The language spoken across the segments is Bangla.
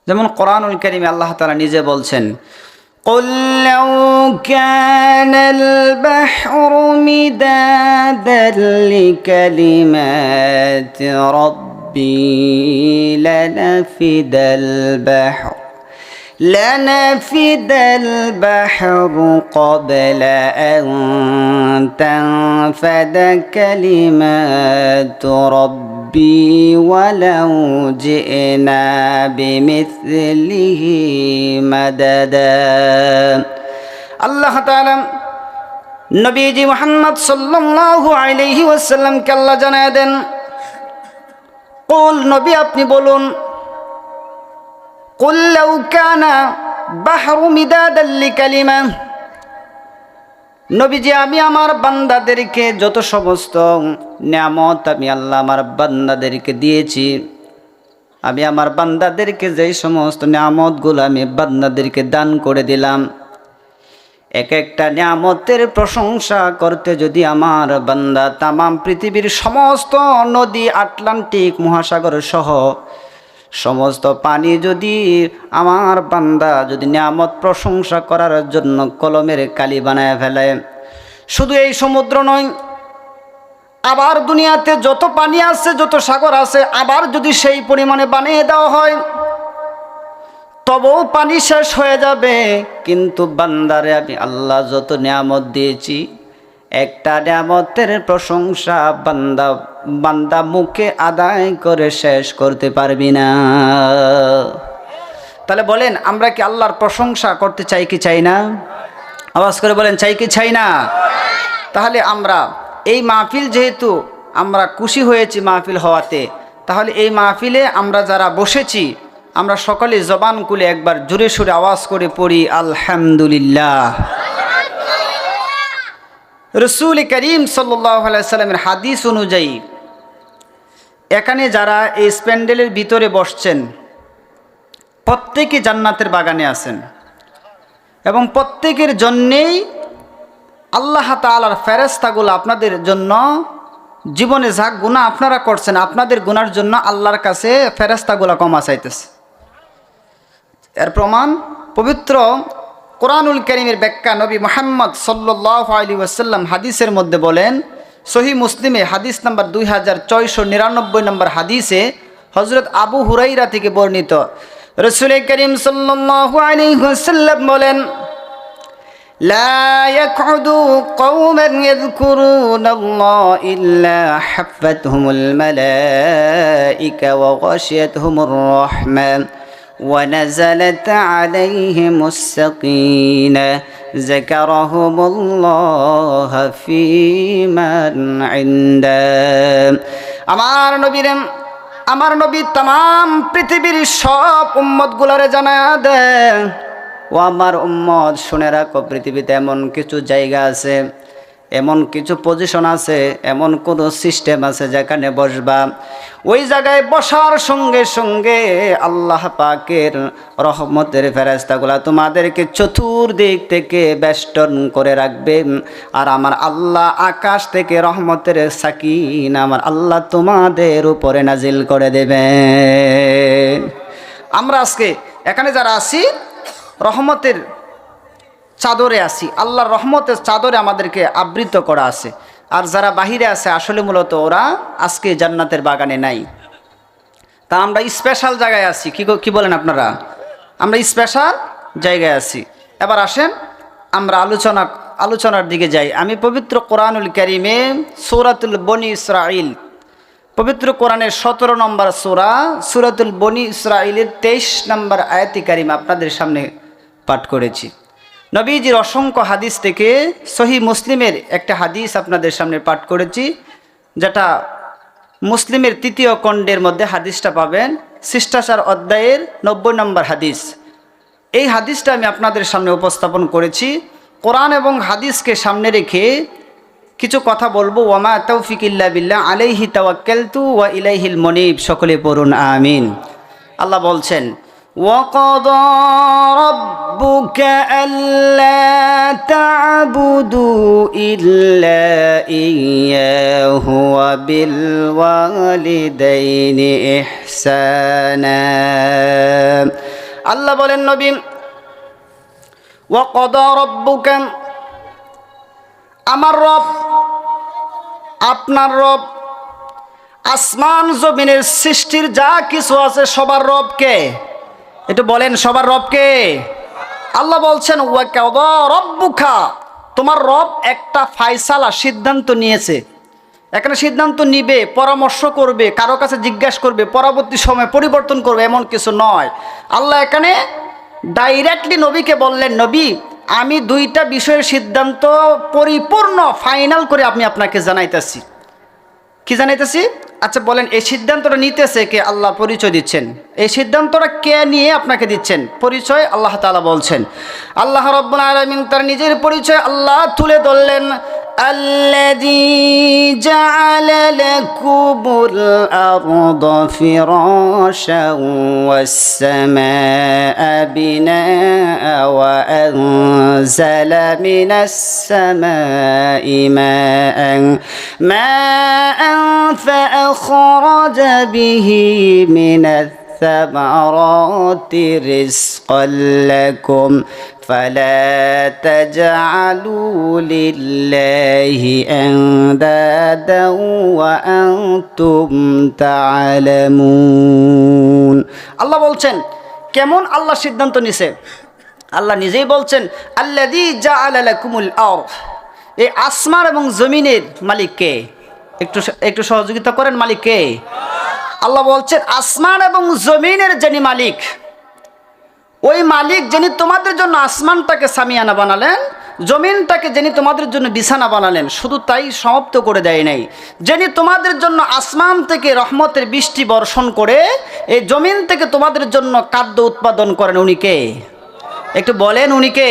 যেমন কোরআনুল কারীমে আল্লাহ তাআলা নিজে বলছেন, قل لو كان البحر مدادا لكلمات ربي لنفد البحر قبل أن تنفد كلمات ربي ولو جئنا بمثله مددا। আল্লাহ তাআলা নবীজি মুহাম্মদ সাল্লাল্লাহু আলাইহি ওয়াসাল্লামকে আল্লাহ জানায় দেন, কুল, নবী আপনি বলুন, কুল লাউ কানা বাহরু মিদাদাল লিকালিমা, নবীজি আমি আমার বান্দাদেরকে যত সমস্ত নিয়ামত আমি আল্লাহ আমার বান্দাদেরকে দিয়েছি, আমি আমার বান্দাদেরকে যেই সমস্ত নিয়ামতগুলো আমি বান্দাদেরকে দান করে দিলাম, এক একটা নিয়ামতের প্রশংসা করতে যদি আমার বান্দা তামাম পৃথিবীর সমস্ত নদী, আটলান্টিক মহাসাগর সহ সমস্ত পানি যদি আমার বান্দা যদি নিয়ামত প্রশংসা করার জন্য কলমের কালি বানায় ফেলে, শুধু এই সমুদ্র নয়, আবার দুনিয়াতে যত পানি আছে, যত সাগর আছে, আবার যদি সেই পরিমাণে বানিয়ে দেওয়া হয় তবুও পানি শেষ হয়ে যাবে। কিন্তু বান্দারে আমি আল্লাহ যত নিয়ামত দিয়েছি, একটা নিয়ামতের প্রশংসা বান্দা মুখে আদায় করে শেষ করতে পারবি না। তাহলে বলেন, আমরা কি আল্লাহর প্রশংসা করতে চাই কি চাই না? আওয়াজ করে বলেন, চাই কি চাই না? তাহলে আমরা এই মাহফিল, যেহেতু আমরা খুশি হয়েছি মাহফিল হওয়াতে, তাহলে এই মাহফিলে আমরা যারা বসেছি আমরা সকলে জবান খুলে একবার জোরে সুরে আওয়াজ করে পড়ি আলহামদুলিল্লাহ। রাসূল করিম সাল্লাল্লাহু আলাইহি সাল্লামের হাদিস অনুযায়ী এখানে যারা এই প্যান্ডেলের ভিতরে বসছেন প্রত্যেকে জান্নাতের বাগানে আছেন এবং প্রত্যেকের জন্যেই আল্লাহ তাআলার ফেরেশতাগুলো আপনাদের জন্য জীবনে যা গুনাহ আপনারা করছেন, আপনাদের গুনার জন্য আল্লাহর কাছে ফেরেশতাগুলো ক্ষমা চাইতেছে। এর প্রমাণ পবিত্র কোরআনুল কারীমের ব্যাখ্যা নবী মুহাম্মদ সাল্লাল্লাহু আলাইহি ওয়াসাল্লাম হাদিসের মধ্যে বলেন, সহিহ মুসলিমে হাদিস নাম্বার 2699 নম্বর হাদিসে হযরত আবু হুরায়রা থেকে বর্ণিত, রাসূল করিম সাল্লাল্লাহু আলাইহি ওয়াসাল্লাম বলেন, লা ইয়াকউদু কওমান ইয়াযকুরুনাল্লাহ ইল্লা হাফাতহুমুল মালাইকা ওয়া গাশিয়াতহুমুর রাহমান ونزلت عليهم السكينة ذكرهم الله في من عنده। আমার নবী तमाम পৃথিবীর সব উম্মতগুলোরে জানায়া দেন, ও আমার উম্মত শুনে রাখো, পৃথিবীতে এমন কিছু জায়গা আছে, এমন কিছু পজিশন আছে, এমন কোন সিস্টেম আছে যেখানে বসবা, ওই জায়গায় বসার সঙ্গে সঙ্গে আল্লাহ পাকের রহমতের ফেরেশতাগুলা তোমাদেরকে চতুর্দিক থেকে বেষ্টন করে রাখবে, আর আমার আল্লাহ আকাশ থেকে রহমতের সাকিনা আমার আল্লাহ তোমাদের উপরে নাজিল করে দেবেন। আমরা আজকে এখানে যারা আছি রহমতের চাদরে আছি, আল্লাহর রহমতের চাদরে আমাদেরকে আবৃত করা আছে, আর যারা বাহিরে আছে আসলে মূলত ওরা আজকে জান্নাতের বাগানে নাই। তা আমরা স্পেশাল জায়গায় আছি, কি বলেন আপনারা? আমরা স্পেশাল জায়গায় আছি। এবার আসেন আমরা আলোচনার দিকে যাই। আমি পবিত্র কোরআনুল কারীমে সূরাতুল বনি ইসরাঈল, পবিত্র কোরআনের 17 নম্বর সূরাতুল বনি ইসরাঈলের 23 নম্বর আয়াতে কারিমা আপনাদের সামনে পাঠ করেছি। নবীজির অসংখ্য হাদিস থেকে সহিহ মুসলিমের একটা হাদিস আপনাদের সামনে পাঠ করেছি, যেটা মুসলিমের 3য় খণ্ডের মধ্যে হাদিসটা পাবেন, শিষ্টাচার অধ্যায়ের 90 নম্বর হাদিস। এই হাদিসটা আমি আপনাদের সামনে উপস্থাপন করেছি। কোরআন এবং হাদিসকে সামনে রেখে কিছু কথা বলবো। ওয়ামা তৌফিক ইল্লা বিল্লাহ আলাইহি তাওয়াক্কালতু ওয়া ইলাইহিল মুনীব। সকলে পড়ুন আমিন। আল্লাহ বলছেন, وَقَضَى رَبُّكَ أَلَّا تَعْبُدُوا إِلَّا إِيَّاهُ وَبِالْوَالِدَيْنِ إِحْسَانًا আল্লাহ বলেন নবী, ওয়া ক্বাদা রাব্বুকা, আমার রব, আপনার রব, আসমান জমিনের সৃষ্টির যা কিছু আছে সবার রব কে? একটু বলেন, সবার রব কে? আল্লাহ বলছেন ওয়া ক্বাদা রাব্বুকা, তোমার রব একটা ফায়সালা, সিদ্ধান্ত নিয়েছে। এখানে সিদ্ধান্ত নিবে, পরামর্শ করবে, কারো কাছে জিজ্ঞাসা করবে, পরবর্তী সময় পরিবর্তন করবে, এমন কিছু নয়। আল্লাহ এখানে ডাইরেক্টলি নবীকে বললেন, নবী আমি দুইটা বিষয়ের সিদ্ধান্ত পরিপূর্ণ ফাইনাল করে আমি আপনাকে জানাইতেছি। কি জানাইতেছি? আচ্ছা বলেন, এই সিদ্ধান্তটা নিতেছে কে? আল্লাহ পরিচয় দিচ্ছেন। এই সিদ্ধান্তটা কে নিয়ে আপনাকে দিচ্ছেন? পরিচয় আল্লাহ তাআলা বলছেন। আল্লাহ রাব্বুল আলামিন তার নিজের পরিচয় আল্লাহ তুলে ধরলেন, আল্লাযী জাআলা লাকুমুল আরদা ফিরাশান ওয়াস সামাআ বিনাআ ওয়া আনজালা মিনাস সামাই মাআন فأخرج به من الثمرات رزقا لكم فلا تجعلوا لله أندادا وأنتم تعلمون। আল্লাহ বলছেন, কেমন আল্লাহ সিদ্ধান্ত নিছে? আল্লাহ নিজেই বলছেন, আল্লাযী জাআলা লাকুমুল আরদ, এই আসমান এবং জমিনের মালিক কে? একটু সহযোগিতা করেন, মালিক কে? আল্লাহ বলছেন, আসমান এবং জমিনের যিনি মালিক, ওই মালিক যিনি তোমাদের জন্য আসমানটাকে সামিয়ানা বানালেন, জমিনটাকে যিনি তোমাদের জন্য বিছানা বানালেন, শুধু তাই সমাপ্ত করে দেয় নাই, যিনি তোমাদের জন্য আসমান থেকে রহমতের বৃষ্টি বর্ষণ করে এই জমিন থেকে তোমাদের জন্য খাদ্য উৎপাদন করেন, উনি কে? একটু বলেন, উনি কে?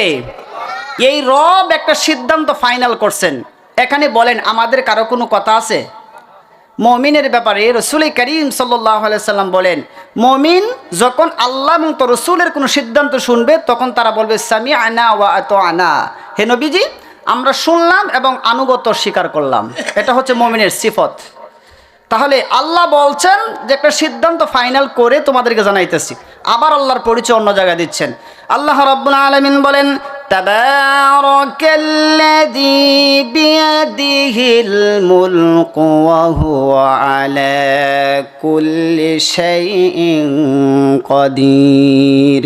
এই রব একটা সিদ্ধান্ত ফাইনাল করছেন। এখানে বলেন, আমাদের কারো কোনো কথা আছে? মুমিনের ব্যাপারে রাসূল করিম সাল্লাল্লাহু আলাইহি সাল্লাম বলেন, মুমিন যখন আল্লাহ এবং তার রাসূলের কোনো সিদ্ধান্ত শুনবে তখন তারা বলবে সামিআনা ওয়া আতা'না, হে নবীজি আমরা শুনলাম এবং আনুগত্য স্বীকার করলাম। এটা হচ্ছে মুমিনের সিফত। তাহলে আল্লাহ বলছেন যে একটা সিদ্ধান্ত ফাইনাল করে তোমাদেরকে জানাইতেছি। আবার আল্লাহর পরিচয় অন্য জায়গায় দিচ্ছেন। আল্লাহ রাব্বুল আলামিন বলেন, তাবারাকাল্লাযী বিয়াদিহিল মুলকু ওয়া হুয়া আলা কুল্লি শাইইন কাদির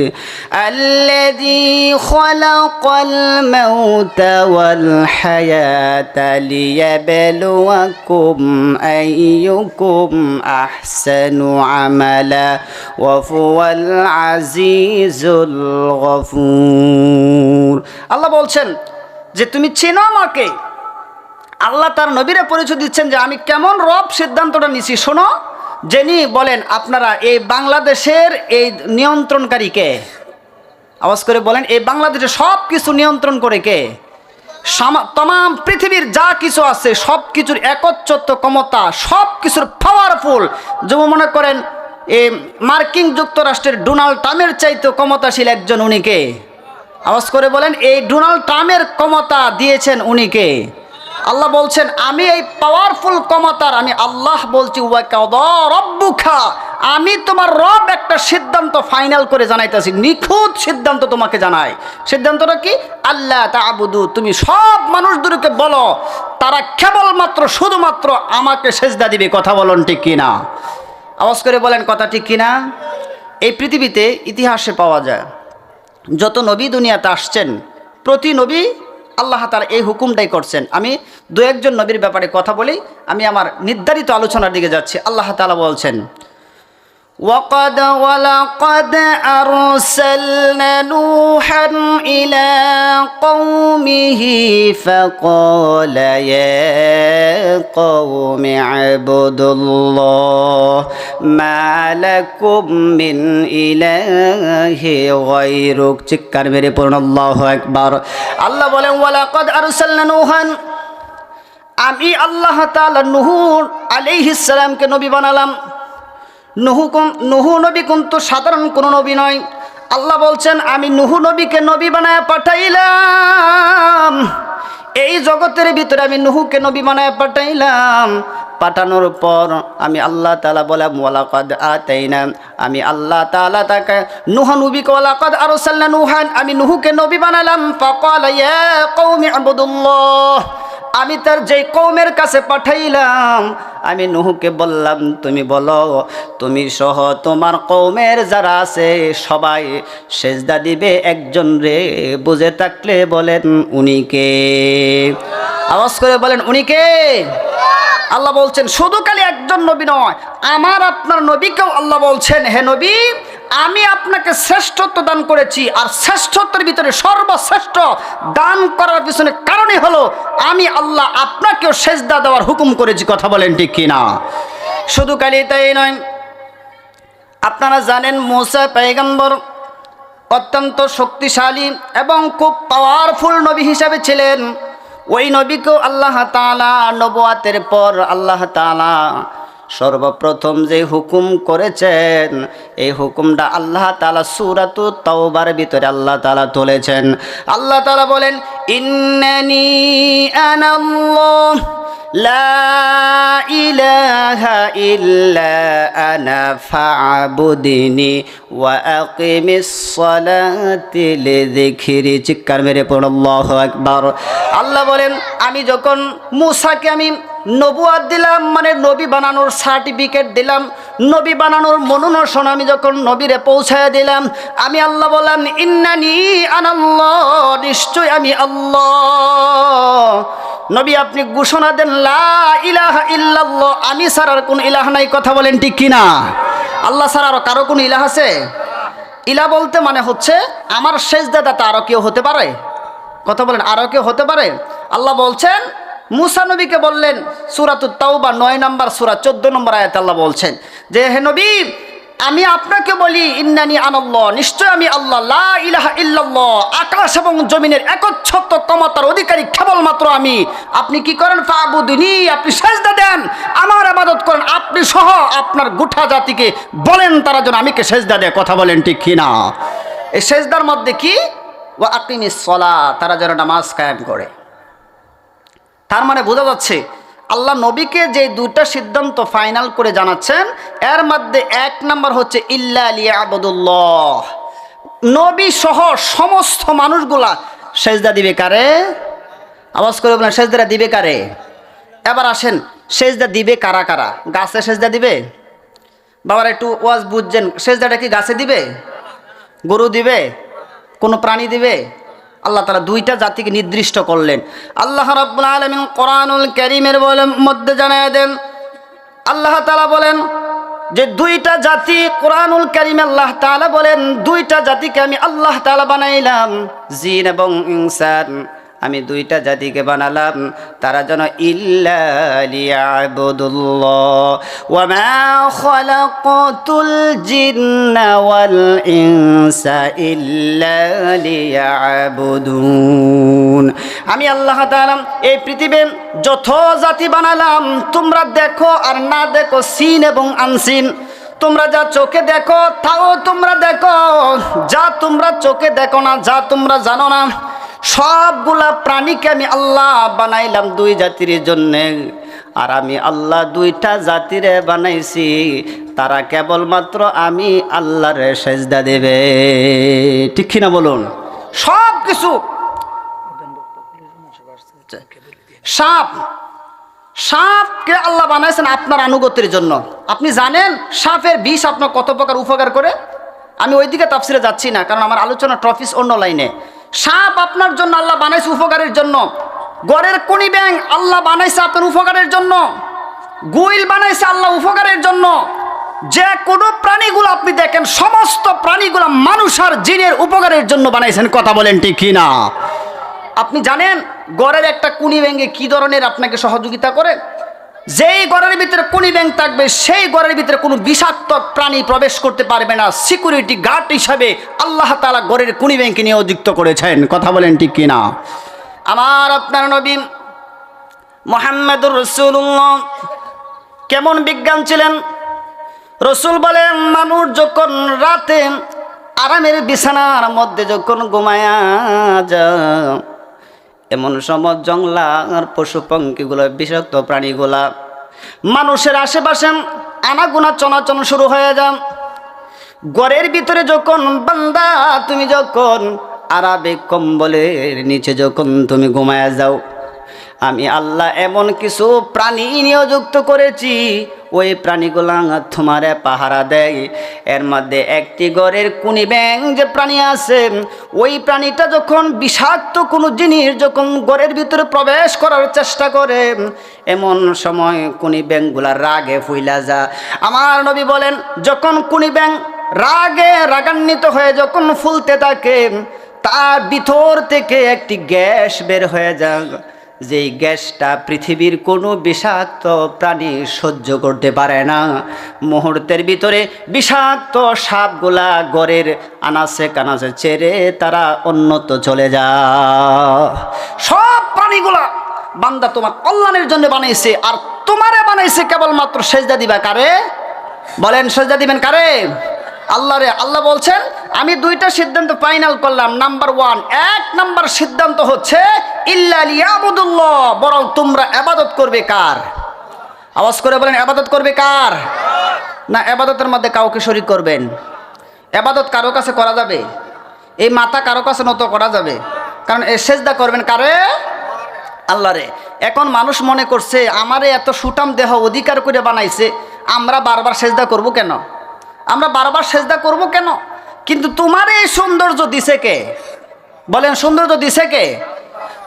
আল্লাযী খালাকাল মাউতা ওয়াল হায়াতা লিয়াবলুয়াকুম আইয়ুকুম আহসানু আমালা ওয়া হুয়াল আজিজুল গফুর। আল্লাহ বলছেন যে তুমি চেনো আমাকে। আল্লাহ তার নবীরে পরিচয় দিচ্ছেন যে আমি কেমন রব সিদ্ধান্তটা নিছি শোনো। যিনি বলেন আপনারা এই বাংলাদেশের এই নিয়ন্ত্রণকারী কে? আওয়াজ করে বলেন, এই বাংলাদেশে সব কিছু নিয়ন্ত্রণ করে কে? তমাম পৃথিবীর যা কিছু আছে সব কিছুর একচ্ছত্র ক্ষমতা, সব কিছুর পাওয়ারফুল। যেমন মনে করেন এই মার্কিন যুক্তরাষ্ট্রের ডোনাল্ড ট্রাম্পের চাইতে ক্ষমতাশীল একজন, উনি কে? আওয়াজ করে বলেন, এই ডোনাল্ড ট্রাম্পের ক্ষমতা দিয়েছেন উনি কে? আল্লাহ বলছেন আমি এই পাওয়ারফুল ক্ষমতার আমি আল্লাহ বলছি, ওয়া ক্বাদা রাব্বুকা, আমি তোমার রব একটা সিদ্ধান্ত ফাইনাল করে জানাইতেছি, নিখুঁত সিদ্ধান্ত তোমাকে জানাই। সিদ্ধান্তটা কি? আল্লাহ তা'বুদু, তুমি সব মানুষদেরকে বলো তারা কেবলমাত্র শুধুমাত্র আমাকে সেজদা দিবে। কথা বলুন ঠিক কিনা? আওয়াজ করে বলেন কথা ঠিক কিনা? এই পৃথিবীতে ইতিহাসে পাওয়া যায় যত নবী দুনিয়াতে আসছেন প্রতি নবী আল্লাহ তাআলা এই হুকুমটাই করছেন। আমি দু একজন নবীর ব্যাপারে কথা বলি, আমি আমার নির্ধারিত আলোচনার দিকে যাচ্ছি। আল্লাহ তাআলা বলছেন, وَقَدْ وَلَقَدْ أَرْسَلْنَا نُوحًا إِلَى قَوْمِهِ فَقَالَ يَا قَوْمِ اعْبُدُوا اللَّهَ مَا لَكُمْ مِنْ إِلَٰهٍ غَيْرُهُ। চিৎকার মেরে পড়ুন আল্লাহু আকবার। আল্লাহ বলেন, ওয়ালাকাদ আরসালনা নূহান, আমি আল্লাহ তাআলা নূহ আলাইহিস সালামকে নবী বানালাম। নুহু নবী কিন্তু সাধারণ কোনো নবী নয়। আল্লাহ বলছেন আমি নুহু নবীকে নবী বানায় পাঠাইলাম। এই জগতের ভিতরে আমি নুহুকে নবী বানায় পাঠাইলাম। পাঠানোর পর আমি আল্লাহ তাআলা বললাম ওয়ালাকাদ আতাইনা, আমি আল্লাহ তাআলা তাকে নূহ নবীকে ওয়ালাকাদ আরসালনা নূহান, আমি নূহকে নবী বানালাম। ফাকালা ইয়া কওমি ইবুদুল্লাহ, আমি তার যেই কওমের কাছে পাঠাইলাম আমি নূহকে বললাম তুমি বলো তুমি সহ তোমার কওমের যারা আছে সবাই সেজদা দিবে একজন রে, বুঝে থাকলে বলেন উনি কে? আওয়াজ করে বলেন উনি কে? আল্লাহ বলছেন শুধু খালি একজন নবী নয়, আমার আপনার নবীকেও আল্লাহ বলছেন হে নবী আমি আপনাকে শ্রেষ্ঠত্ব দান করেছি, আর শ্রেষ্ঠত্বের ভিতরে সর্বশ্রেষ্ঠ দান করার পিছনে কারণই হলো আমি আল্লাহ আপনাকেও সেজদা দেওয়ার হুকুম করেছি। কথা বলেন ঠিক কিনা? শুধু খালি তাই নয়, আপনারা জানেন মুসা পয়গম্বর অত্যন্ত শক্তিশালী এবং খুব পাওয়ারফুল নবী হিসাবে ছিলেন। ওই নবীকেও আল্লাহ তাআলা নবুয়াতের পর আল্লাহ তাআলা সর্বপ্রথম যে হুকুম করেছেন এই হুকুমটা আল্লাহ তাআলা সূরাতুত তাওবার ভিতরে আল্লাহ তাআলা তুলেছেন। আল্লাহ তাআলা বলেন ইন্নানি আনাল্লাহ লা ইলাহা ইল্লা আনা ফা'বুদনি ওয়া আকিমিস সালাতি লিযিকরি। চিৎকার মেরে পড়ুন আল্লাহু আকবার। আল্লাহ বলেন আমি যখন মূসাকে আমি নবুয়াত দিলাম, মানে নবী বানানোর সার্টিফিকেট দিলাম, নবী বানানোর মনোনয়ন আমি যখন নবীরে পৌঁছায় দিলাম, আমি আল্লাহ বললাম ইন্নানি আনাল্লাহ, নিশ্চয় আমি আল্লাহ। নবী আপনি ঘোষণা দেন লা ইলাহা ইল্লাল্লাহ, আমি ছাড়া আর কোন ইলাহ নাই। কথা বলেন ঠিক কিনা? আল্লাহ ছাড়া আর কারো কোন ইলাহ আছে? ইলাহ বলতে মানে হচ্ছে আমার সেজদাদাতা আরো কেউ হতে পারে? কথা বলেন আরো কেউ হতে পারে? আল্লাহ বলছেন মুসা নবীকে বললেন সূরাতুত তাওবা 9 নম্বর সূরা 14 নম্বর আয়াতে আল্লাহ বলছেন যে হে নবী আমি আপনাকে বলি ইন্নানি আনাল্লাহ, নিশ্চয় আমি আল্লাহ, লা ইলাহা ইল্লাল্লাহ, আকাশ এবং জমিনের একচ্ছত্র ক্ষমতার অধিকারী কেবলমাত্র আমি। আপনি কি করেন? ফা'বুদনি, আপনি সেজদা দেন, আমার ইবাদত করেন, আপনি সহ আপনার গোটা জাতিকে বলেন তারা যেন আমিকে সেজদা দেয়। কথা বলেন ঠিক কিনা? এই সেজদার মধ্যে কি? ওয়া আকিমিস সালাত, তারা যেন নামাজ কায়েম করে। তার মানে বোঝা যাচ্ছে আল্লাহ নবীকে যে দুইটা সিদ্ধান্ত ফাইনাল করে জানাচ্ছেন এর মধ্যে এক নাম্বার হচ্ছে ইল্লা লিয়াবুদুল্লাহ, নবী সহ সমস্ত মানুষগুলা সেজদা দিবে কারে? আওয়াজ করে বলেন সেজদা দিবে কারে? এবার আসেন সেজদা দিবে কারা কারা? গাছে সেজদা দিবে? বাবার একটু ওয়াজ বুঝছেন, সেজদাটা কি গাছে দিবে? গরু দিবে? কোনো প্রাণী দিবে? আল্লাহ তাআলা দুইটা জাতিকে নির্দিষ্ট করলেন। আল্লাহ রাব্বুল আলামিন কোরআনুল কারীমের মধ্যে জানায় দেন, আল্লাহ তাআলা বলেন যে দুইটা জাতি, কোরআনুল কারীমে আল্লাহ তাআলা বলেন দুইটা জাতিকে আমি আল্লাহ তাআলা বানাইলাম, জিন এবং ইনসান। আমি দুইটা জাতিকে বানালাম তারা যেন ইল্লা লিয়াবুদুল্লাহ ওয়া মা খালাকাতুল জিন্না ওয়াল ইনসা ইল্লা লিয়াবুদুন। আমি আল্লাহ তাআলা এই পৃথিবীর যত জাতি বানালাম তোমরা দেখো আর না দেখো, সিন এবং আনসিন, তোমরা যা চোখে দেখো তাও তোমরা দেখো, যা তোমরা চোখে দেখো না, যা তোমরা জানো না, সবগুলা প্রাণীকে আমি আল্লাহ বানাইলাম দুই জাতির জন্যে। আর আমি আল্লাহ দুইটা জাতিরে বানাইছি, তারা কেবলমাত্র আমি আল্লাহর সেজদা দেবে। ঠিক কিনা বলুন? সব কিছু সাপকে আল্লাহ বানাইছেন আপনার আনুগত্যের জন্য। আপনি জানেন সাপের বিষ আপনার কত প্রকার উপকার করে? আমি ওইদিকে তাফসিরে যাচ্ছি না, কারণ আমার আলোচনা টপিক অন্য লাইনে। সাপ আপনার জন্য আল্লাহ বানাইছে উপকারের জন্য, গড়ের কোনি ব্যাং আল্লাহ বানাইছে আপনার উপকারের জন্য, গুইল বানাইছে আল্লাহ উপকারের জন্য। যে কোনো প্রাণীগুলো আপনি দেখেন সমস্ত প্রাণীগুলো মানুষ আর জিনের উপকারের জন্য বানাইছেন। কথা বলেন ঠিক কিনা? আপনি জানেন গড়ের একটা কুনি ব্যাঙে কি ধরনের আপনাকে সহযোগিতা করে? যেই ঘরের ভিতরে কোনি ব্যাংক থাকবে সেই ঘরের ভিতরে কোনো বিষাক্ত প্রাণী প্রবেশ করতে পারবে না। সিকিউরিটি গার্ড হিসাবে আল্লাহ তাআলা ঘরের কোনি ব্যাংকে নিয়োজিত করেছেন। কথা বলেন ঠিক কিনা? আমার আপনার নবী মুহাম্মদুর রাসূলুল্লাহ কেমন বিজ্ঞান ছিলেন? রসুল বলেন মানুষ যখন রাতে আরামের বিছানার মধ্যে যখন ঘুমায়া যায়, এমন সময় জংলার পশু পঙ্খিগুলো বিষাক্ত প্রাণীগুলা মানুষের আশেপাশে আনাগোনা চলাচল শুরু হয়ে যান। ঘরের ভিতরে যখন বান্দা তুমি যখন আরাবে কম্বলের নিচে যখন তুমি ঘুমায়া যাও, আমি আল্লাহ এমন কিছু প্রাণী নিয়োজিত করেছি, ওই প্রাণীগুলা তোমারে পাহারা দেয়। এর মধ্যে একটি ঘরের কুনি ব্যাং যে প্রাণী আছে, ওই প্রাণীটা যখন বিষাক্ত কোনো জিনিস যখন ঘরের ভিতরে প্রবেশ করার চেষ্টা করে, এমন সময় কুনি ব্যাংগুলা রাগে ফুইলা যা। আমার নবী বলেন, যখন কুনি ব্যাং রাগে রাগান্বিত হয়ে যখন ফুলতে থাকে, তার ভিতর থেকে একটি গ্যাস বের হয়ে যায়, যেই গ্যাসটা পৃথিবীর কোনো বিষাক্ত প্রাণী সহ্য করতে পারে না। মুহূর্তের ভিতরে বিষাক্ত সাপগুলা ঘরের আনাচে কানাচে ছেড়ে তারা অন্যত্র চলে যায়। সব প্রাণীগুলা বান্দা তোমার কল্যাণের জন্য বানাইছে, আর তোমারে বানাইছে কেবলমাত্র সেজদা দিবা কারে? বলেন, সেজদা দিবেন কারে? আল্লাহ রে। আল্লাহ বলছেন, আমি দুইটা সিদ্ধান্ত ফাইনাল করলাম। নাম্বার 1, 1 নাম্বার সিদ্ধান্ত হচ্ছে ইল্লা লিয়াবুদুল্লাহ, বরং তোমরা ইবাদত করবে কার? আওয়াজ করে বলেন, ইবাদত করবে কার? না ইবাদতের মধ্যে কাউকে শরীক করবেন? ইবাদত কারো কাছে করা যাবে? এই মাথা কারো কাছে নত করা যাবে? কারণ এই সেজদা করবেন কারে? আল্লাহ রে। এখন মানুষ মনে করছে আমারে এত সুটাম দেহ অধিকার করে বানাইছে, আমরা বারবার সেজদা করব কেন? আমরা বারবার সেজদা করব কেন? কিন্তু তোমার এই সৌন্দর্য দিছে কে? বলেন, সৌন্দর্য দিছে কে?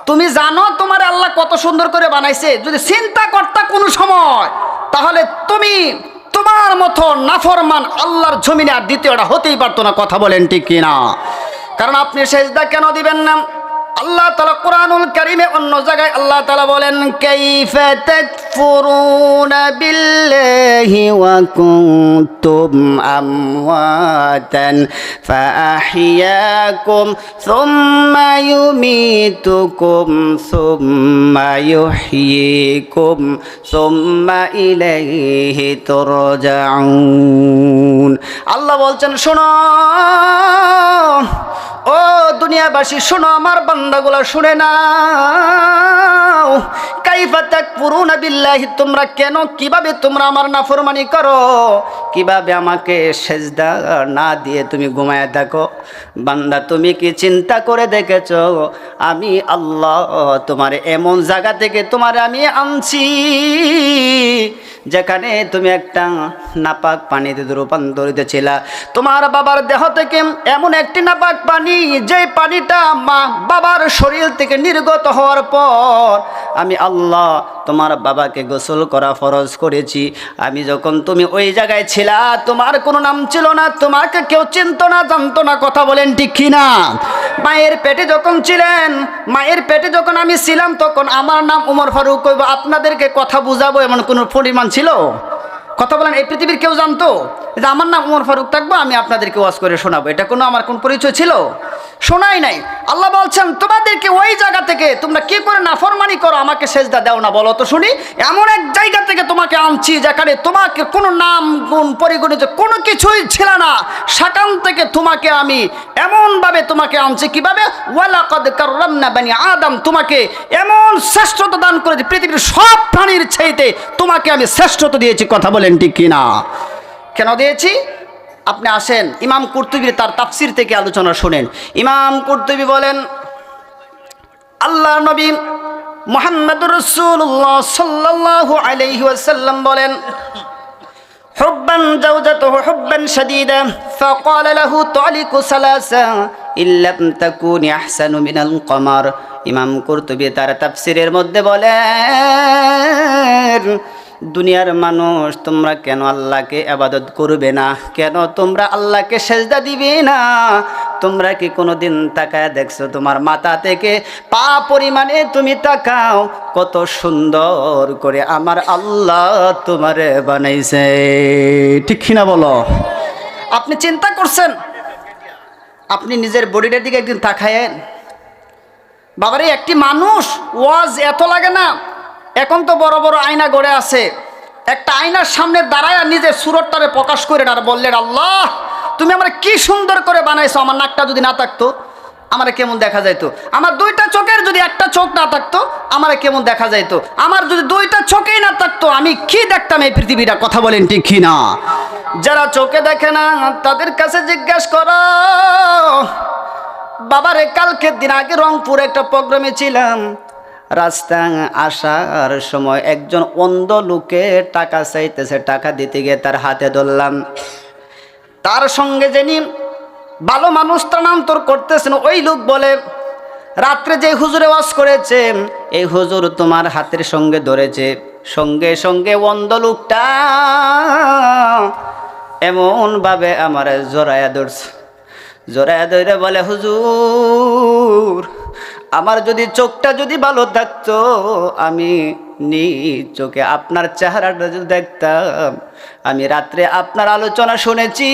তুমি জানো তোমার আল্লাহ কত সুন্দর করে বানাইছে? যদি চিন্তা করতা কোনো সময়, তাহলে তুমি তোমার মতো নাফরমান আল্লাহর জমিনে আর দ্বিতীয়টা হতেই পারতো না। কথা বলেন ঠিক কিনা? কারণ আপনি সেজদা কেন দিবেন না? আল্লাহ তাআলা কুরআনুল কারীমে অন্য জায়গায় আল্লাহ তাআলা বলেন, কাইফা তাকফুরুনা বিল্লাহি ওয়া কুনতুম আমওয়াতান ফাআহইয়াকুম সুম্মা ইউমীতুকুম সুম্মা ইউহয়িকুম সুম্মা ইলাইহি তুরজাউন। আল্লাহ বলছেন, শোনো ও দুনিয়াবাসী, শোনো, আমার বান্দাগুলা শুনে নাও। কাইফা তাকফুরুনা বিল্লাহি, তোমরা কেন, কিভাবে তোমরা আমার নাফরমানি করো? কিভাবে আমাকে সেজদা না দিয়ে তুমি ঘুমায় থাকো? বান্দা, তুমি কি চিন্তা করে দেখেছো আমি আল্লাহ তোমার এমন জায়গা থেকে তোমার আমি আনছি যেখানে তুমি একটা নাপাক পানিতে রূপান্তরিত ছিলা। তোমার বাবার দেহ থেকে এমন একটি নাপাক পানি, যে পানিটা মা বাবার শরীর থেকে নির্গত হওয়ার পর আমি আল্লাহ তোমার বাবাকে গোসল করা ফরজ করেছি। আমি যখন তুমি ওই জায়গায় ছিলা, তোমার কোনো নাম ছিল না, তোমাকে কেউ চিনতো না, জানতো না। কথা বলেন ঠিক কিনা? মায়ের পেটে যখন ছিলেন, মায়ের পেটে যখন আমি ছিলাম, তখন আমার নাম ওমর ফারুক। আপনাদেরকে কথা বুঝাবো এমন কোনো পরিমাণ ছিল? কথা বলেন, এই পৃথিবীর কেউ জানতো যে আমার নাম ওমর ফারুক থাকবো, আমি আপনাদেরকে ওয়াজ করে শোনাবো? এটা কোনো আমার কোন পরিচয় ছিল? শোনাই নাই। আল্লাহ বলছেন, তোমাদেরকে ওই জায়গা থেকে তোমরা কি করে নাফরমানি করো, আমাকে সেজদা দাও না, বলো তো শুনি। এমন এক জায়গা থেকে তোমাকে আনছি যেখানে তোমাকে কোনো নাম গুণ পরিগণিত কোনো কিছুই ছিল না, সেখান থেকে তোমাকে আমি এমনভাবে তোমাকে আনছি। কিভাবে? ওয়ালাকাদ কাররামনা বানি আদম, তোমাকে এমন শ্রেষ্ঠতা দান করেছি, পৃথিবীর সব প্রাণীর চাইতে তোমাকে আমি শ্রেষ্ঠতা দিয়েছি। কথা বলেন ঠিক কিনা? কেন দিয়েছি? আপনি আসেন ইমাম কুরতুবীর তার তাফসির থেকে আলোচনা শুনেন। ইমাম কুরতুবী বলেন, আল্লাহ নবী মুহাম্মদুর রাসূলুল্লাহ সাল্লাল্লাহু আলাইহি ওয়াসাল্লাম বলেন, হুব্বান জাওজাতুহু হুব্বান শাদীদা ফাকালা লাহু তালিকু সালাসা ইল্লাম তাকুনি আহসানু মিনাল কমার। ইমাম কুরতুবী তার তাফসিরের মধ্যে বলেন, দুনিয়ার মানুষ, তোমরা কেন আল্লাহকে ইবাদত করবে না? কেন তোমরা আল্লাহকে সেজদা দিবে না? তোমরা কি কোনোদিন তাকায় দেখছো তোমার মাথা থেকে পা পরিমাণে তুমি তাকাও, কত সুন্দর করে আমার আল্লাহ তোমারে বানাইছে? ঠিক না বলো? আপনি চিন্তা করছেন? আপনি নিজের বডিটার দিকে একদিন তাকায়েন। বাবারে, একটি মানুষ ওয়াজ এত লাগে না? এখন তো বড় বড় আয়না গড়ে আছে, একটা আয়নার সামনে দাঁড়ায় নিজের সুরতটারে প্রকাশ করে আর বললেন, আল্লাহ তুমি আমার কি সুন্দর করে বানাইছো, আমার নাকটা যদি না থাকতো, আমারে কেমন দেখা যাইতো? আমার দুইটা চোখের যদি একটা চোখ না থাকতো আমারে কেমন দেখা যাইতো? আমার যদি দুইটা চোখেই না থাকতো আমি কি দেখতাম এই পৃথিবীটা? কথা বলেন ঠিক কি না? যারা চোখে দেখে না তাদের কাছে জিজ্ঞাসা করো। বাবারে কালকে দিন আগে রংপুরে একটা প্রোগ্রামে ছিলাম, রাস্তায় আসার সময় একজন অন্ধ লোকে টাকা চাইতেছে, টাকা দিতে গিয়ে তার হাতে ধরলাম। তার সঙ্গে যিনি ভালো মানুষ স্থানান্তর করতেছেন ওই লোক বলে, রাত্রে যে হুজুরে ওয়াজ করেছে এই হুজুর তোমার হাতের সঙ্গে ধরেছে। সঙ্গে সঙ্গে অন্ধ লোকটা এমনভাবে আমার জড়ায়া ধরছে, জড়ায়া ধরে বলে, হুজুর আমার যদি চোখটা যদি ভালো থাকতো আমি নিজ চোখে আপনার চেহারাটা যদি দেখতাম। আমি রাত্রে আপনার আলোচনা শুনেছি,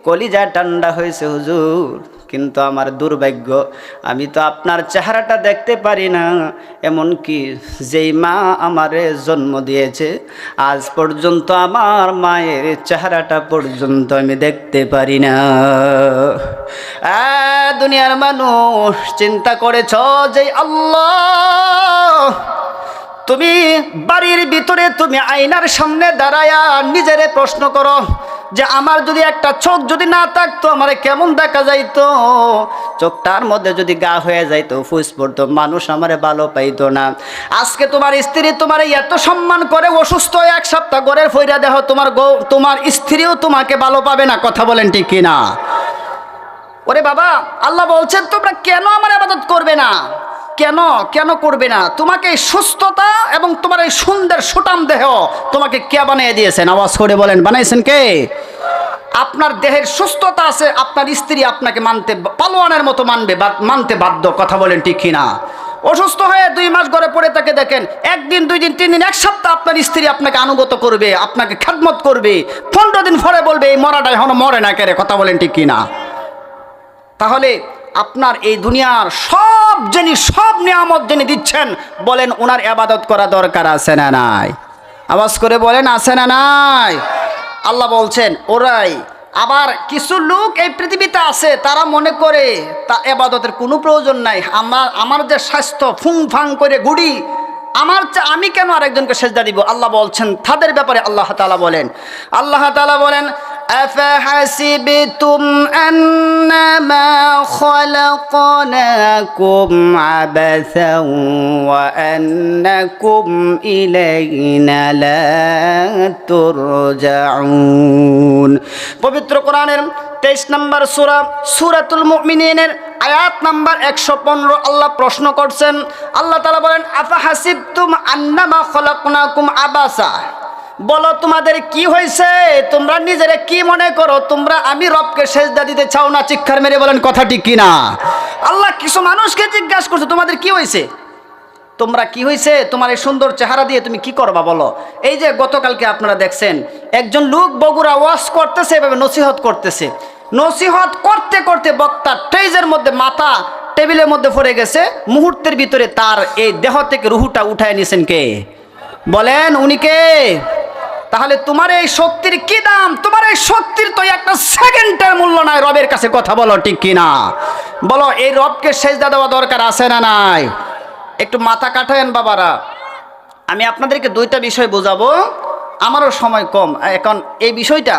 কলিজা ঠান্ডা হয়েছে হুজুর, কিন্তু আমার দুর্ভাগ্য আমি তো আপনার চেহারাটা দেখতে পারি না। এমনকি যেই মা আমারে জন্ম দিয়েছে আজ পর্যন্ত আমার মায়ের চেহারাটা পর্যন্ত আমি দেখতে পারি না। দুনিয়ার মানুষ চিন্তা করেছ যে আল্লাহ তুমি বাড়ির ভিতরে তুমি আয়নার সামনে দাঁড়ায়া নিজেরে প্রশ্ন করো যে আমার যদি একটা চোখ যদি না থাকতো আমারে কেমন দেখা যাইতো? চোখটার মধ্যে যদি গা হয়ে যাইতো, ফুস পড়তো, মানুষ আমারে ভালো পাইতো না। আজকে তোমার স্ত্রী তোমার এত সম্মান করে, অসুস্থ হয়ে এক সপ্তাহ ঘরের ফইরা দেহ, তোমার স্ত্রীও তোমাকে ভালো পাবে না। কথা বলেন ঠিক কিনা? ওরে বাবা, আল্লাহ বলছেন তোমরা কেন আমার ইবাদত করবে না? কেন কেন করবে না? তোমাকে এই সুস্থতা এবং তোমার এই সুন্দর সুঠাম দেহ তোমাকে কে বানিয়ে দিয়েছেন? আওয়াজ করে বলেন, বানাইছেন কে? আপনার দেহের সুস্থতা আছে, আপনার স্ত্রী আপনাকে মানতে পালোয়ানের মতো মানতে বাধ্য। কথা বলেন ঠিক কিনা? অসুস্থ হয়ে 2 মাস ঘরে পড়ে থাকে দেখেন, 1 দিন 2 দিন 3 দিন 1 সপ্তাহ আপনার স্ত্রী আপনাকে আনুগত করবে, আপনাকে খেদমত করবে, 15 দিন পরে বলবে এই মরাটা এখনো মরে না কেরে। কথা বলেন ঠিক কিনা? তাহলে আপনার এই দুনিয়ার সব যিনি সব নিয়ামত যিনি দিচ্ছেন, বলেন ওনার ইবাদত করা দরকার আছে না নাই? আওয়াজ করে বলেন, আছে না নাই? আল্লাহ বলছেন ওরাই। আবার কিছু লোক এই পৃথিবীতে আছে তারা মনে করে তা ইবাদতের কোনো প্রয়োজন নাই। আমার যে স্বাস্থ্য ফুং ফাং করে ঘুরি, আমি কেন আরেকজনকে সেজদা দিব? আল্লাহ বলছেন তাদের ব্যাপারে আল্লাহ তাআলা বলেন أفحسبتم أنما خلقناكم عبثا وأنكم إلينا لا ترجعون। পবিত্র কোরআনের 23 নম্বর সূরাতুল মুমিনিনের আয়াত নাম্বার 115 আল্লাহ প্রশ্ন করছেন। আল্লাহ তাআলা বলেন আফাহাসিবতুম আন্নামা খলাকনাকুম আবাসা, বলো তোমাদের কি হয়েছে? তোমরা নিজেরা কি মনে করো তোমরা আমি রবকে সেজদা দিতে চাও না? চিৎকার মেরে বলেন কথা ঠিক কিনা? আল্লাহ কিছু মানুষকে জিজ্ঞাসা করছে তোমাদের কি হয়েছে, তোমরা কি হয়েছে, তোমার এই সুন্দর চেহারা দিয়ে তুমি কি করবা বলো? এই যে গতকালকে আপনারা দেখছেন একজন লোক বগুড়া ওয়াজ করতেছে, এভাবে নসিহত করতেছে, নসিহত করতে করতে বক্তার স্টেজের মধ্যে মাথা টেবিলের মধ্যে পড়ে গেছে, মুহূর্তের ভিতরে তার এই দেহ থেকে রুহুটা উঠায় নিয়েছেন কে? বলেন উনি কে? তাহলে তোমার এই শক্তির কি দাম? তোমার এই শক্তির তো একটা সেকেন্ডের মূল্য নাই রবের কাছে। কথা বলো ঠিক কিনা? বলো এই রবকে সেজদা দেওয়া দরকার আছে না নাই? একটু মাথা কাটায়েন বাবারা। আমি আপনাদেরকে 2টা বিষয় বোঝাবো, আমারও সময় কম। এখন এই বিষয়টা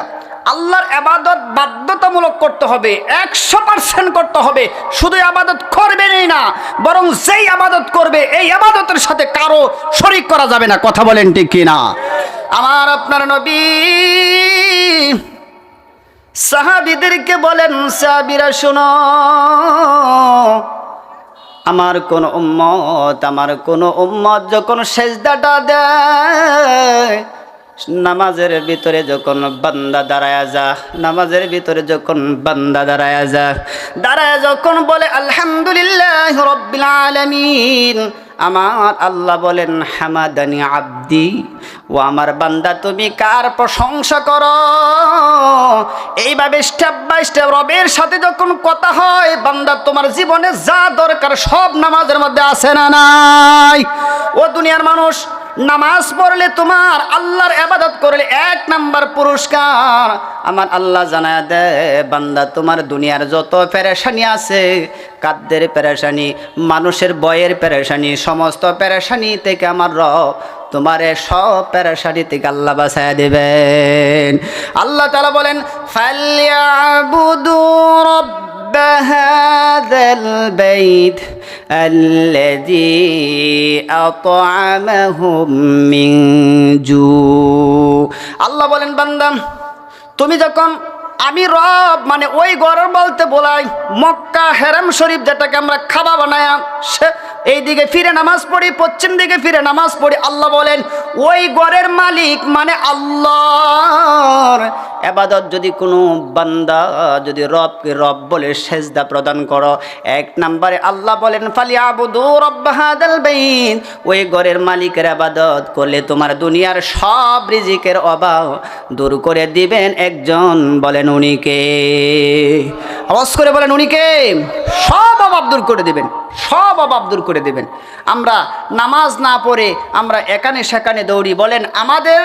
আল্লাহর ইবাদত বাধ্যতামূলক করতে হবে, 100% করতে হবে। শুধু ইবাদত করবেনই না, বরং যেই ইবাদত করবে এই ইবাদতের সাথে কারো শরীক করা যাবে না। কথা বলেন ঠিক কিনা? আমার আপনার নবী সাহাবীদেরকে বলেন, সাহাবীরা শোনো, আমার কোন উম্মত যখন সেজদাটা দেয়, নামাজের ভিতরে যখন বান্দা দাঁড়ায়া যখন বলে আলহামদুলিল্লাহ রাব্বিল আলামিন, আমার আল্লাহ বলেন হামাদানি আব্দি, ও আমার বান্দা তুমি কার প্রশংসা করো? এইভাবে স্টেপ বাই স্টেপ রবের সাথে যখন কথা হয়, বান্দা তোমার জীবনে যা দরকার সব নামাজের মধ্যে আছে না নাই? ও দুনিয়ার মানুষ, নামাজ পড়লে, তোমার আল্লাহর ইবাদত করলে 1 নাম্বার পুরস্কার আমার আল্লাহ জানায় দেয়, বান্দা তোমার দুনিয়ার যত পেরেশানি আছে, কাদ্দের পেরেশানি, মানুষের বয়ের পেরেশানি, সমস্ত পেরেশানি থেকে আমার রব তোমারে সব পেরেশানি থেকে আল্লাহ বাঁচায় দেবেন। আল্লাহ তাআলা বলেন, ফালইয়াবুদু রাব্ব হাযাল বাইত আল্লাযী আত'আমাহুম মিন জু। আল্লাহ বলেন, বান্দা তুমি যখন আমি রব মানে ওই ঘরের বলতে বলাই মক্কা হেরাম শরীফ, যেটাকে আমরা খাবা বানায় এই দিকে ফিরে নামাজ পড়ি, পশ্চিম দিকে ফিরে নামাজ পড়ি, আল্লাহ বলেন ওই ঘরের মালিক মানে আল্লাহর ইবাদত যদি কোনো বান্দা যদি রবকে রব বলে সেজদা প্রদান করো, 1 নম্বরে আল্লাহ বলেন ফালিয়াবুদু রাব্ব হাযাল বাইত, ওই ঘরের মালিকের ইবাদত করলে তোমার দুনিয়ার সব রিজিকের অভাব দূর করে দিবেন একজন, বলেন উনি কে? আওয়াজ করে বলেন উনি কে? সব অভাব দূর করে দিবেন, সব অভাব দূর করে দিবেন। আমরা নামাজ না পড়ে আমরা এখানে সেখানে দৌড়ি, বলেন আমাদের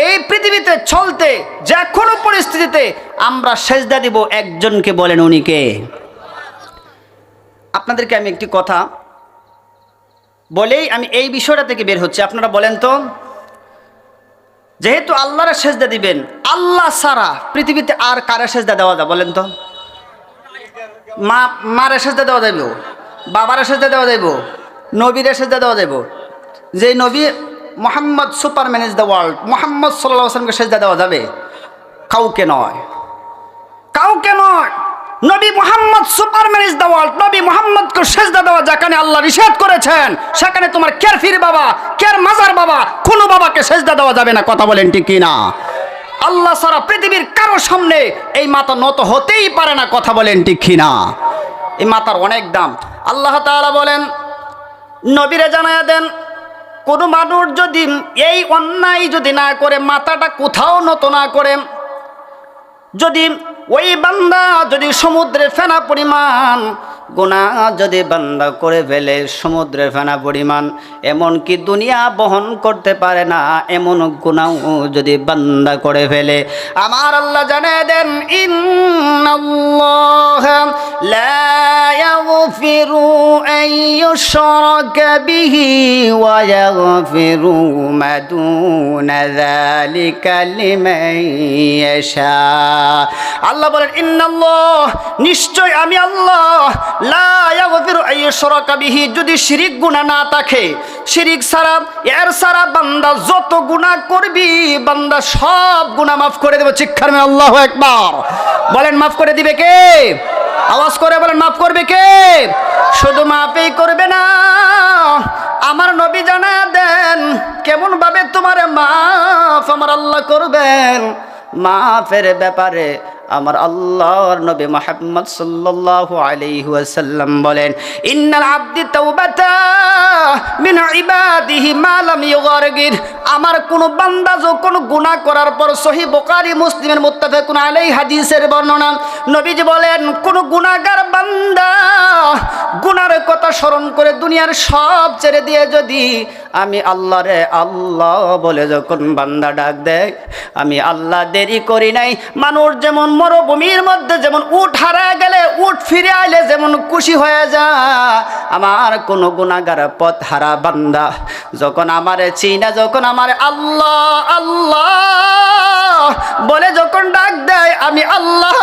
এই পৃথিবীতে চলতে যে কোনো পরিস্থিতিতে আমরা সেজদা দিব একজনকে, বলেন উনি কে? আপনাদেরকে আমি একটি কথা বলেই আমি এই বিষয়টা থেকে বের হচ্ছি। আপনারা বলেন তো, যেহেতু আল্লাহর সেজদা দিবেন, আল্লাহ ছাড়া পৃথিবীতে আর কারে সেজদা দেওয়া যায় বলেন তো? মারে সেজদা দেওয়া যাইব, বাবারে সেজদা দেওয়া যাইব, নবীরে সেজদা দেওয়া যাইব? যে নবী Mohammad Superman is the world, Mohammad সাল্লাল্লাহু আলাইহি ওয়াসাল্লামকে সেজদা দেওয়া যাবে? কাউকে নয়, কাউকে নয়। নবী Mohammad Superman is the world, নবী মোহাম্মদকে সেজদা দেওয়া যেখানে আল্লাহ নিষেধ করেছেন, সেখানে তোমার কেরফির বাবা, কের মাজার বাবা, কোনো বাবাকে সেজদা দেওয়া যাবে না। কথা বলেন ঠিক কি না? আল্লাহ ছাড়া পৃথিবীর কারো সামনে এই মাথা নত হতেই পারে না। কথা বলেন ঠিক কি না? এই মাথার অনেক দাম। আল্লাহ তাআলা বলেন, নবীরে জানায়া দেন, কোনো মানুষ যদি এই অন্যায় যদি না করে, মাথাটা কোথাও নত না করে, যদি ওই বান্দা যদি সমুদ্রের ফেনা পরিমাণ গুনাহ যদি বান্দা করে ফেলে, সমুদ্রের ফেনা পরিমাণ, এমনকি দুনিয়া বহন করতে পারে না এমন গুনাহ যদি বান্দা করে ফেলে, আমার আল্লাহ জানিয়ে দেন, ইন্নাল্লাহা লা ইয়াগফিরু আন ইউশরাকা বিহি ওয়া ইয়াগফিরু মা দুনা যালিকা লিমান ইয়াশা। আল্লাহ বলেন, ইন্নাল্লাহ নিশ্চয় আমি আল্লাহ, লা ইয়াগফিরু আন ইউশরাকা বিহি, যদি শিরিক গুনাহ না থাকে, শিরিক ছাড়া এর ছাড়া বান্দা যত গুনাহ করবি বান্দা সব গুনাহ মাফ করে দেব। চিৎকার করে আল্লাহু আকবার বলেন, মাফ করে দিবে কে? আওয়াজ করে বলেন, মাফ করবে কে? শুধু মাফই করবে না, আমার নবী জানায়া দেন কেমন ভাবে তোমার মাফ আমার আল্লাহ করবেন। মাফের ব্যাপারে আমার আল্লাহর নবী মুহাম্মদ সাল্লাল্লাহু আলাইহি ওয়াসাল্লাম বলেন, ইন্নাল আবদি তাওবাতা মিন ইবাদিহি মা লাম ইউগারগির, আমার কোন বান্দা যখন গুনাহ করার পর, সহিহ বুখারী মুসলিমের মুত্তাফাকুন আলাইহি হাদিসের বর্ণনা, নবীজি বলেন কোন গুনাহগার বান্দা গুনার কথা স্মরণ করে দুনিয়ার সব ছেড়ে দিয়ে যদি আমি আল্লাহরে আল্লাহ বলে যখন বান্দা ডাক দেয়, আমি আল্লাহ দেরি করি নাই। মানুষ যেমন মরুভূমির মধ্যে যেমন উট হারায় গেলে উট ফিরে আইলে যেমন খুশি হয়ে যায়, আমার কোন গুনাহগার পথ হারা বান্দা যখন আমারে চিনা, যখন আমারে আল্লাহ আল্লাহ বলে যখন ডাক দেয়, আমি আল্লাহ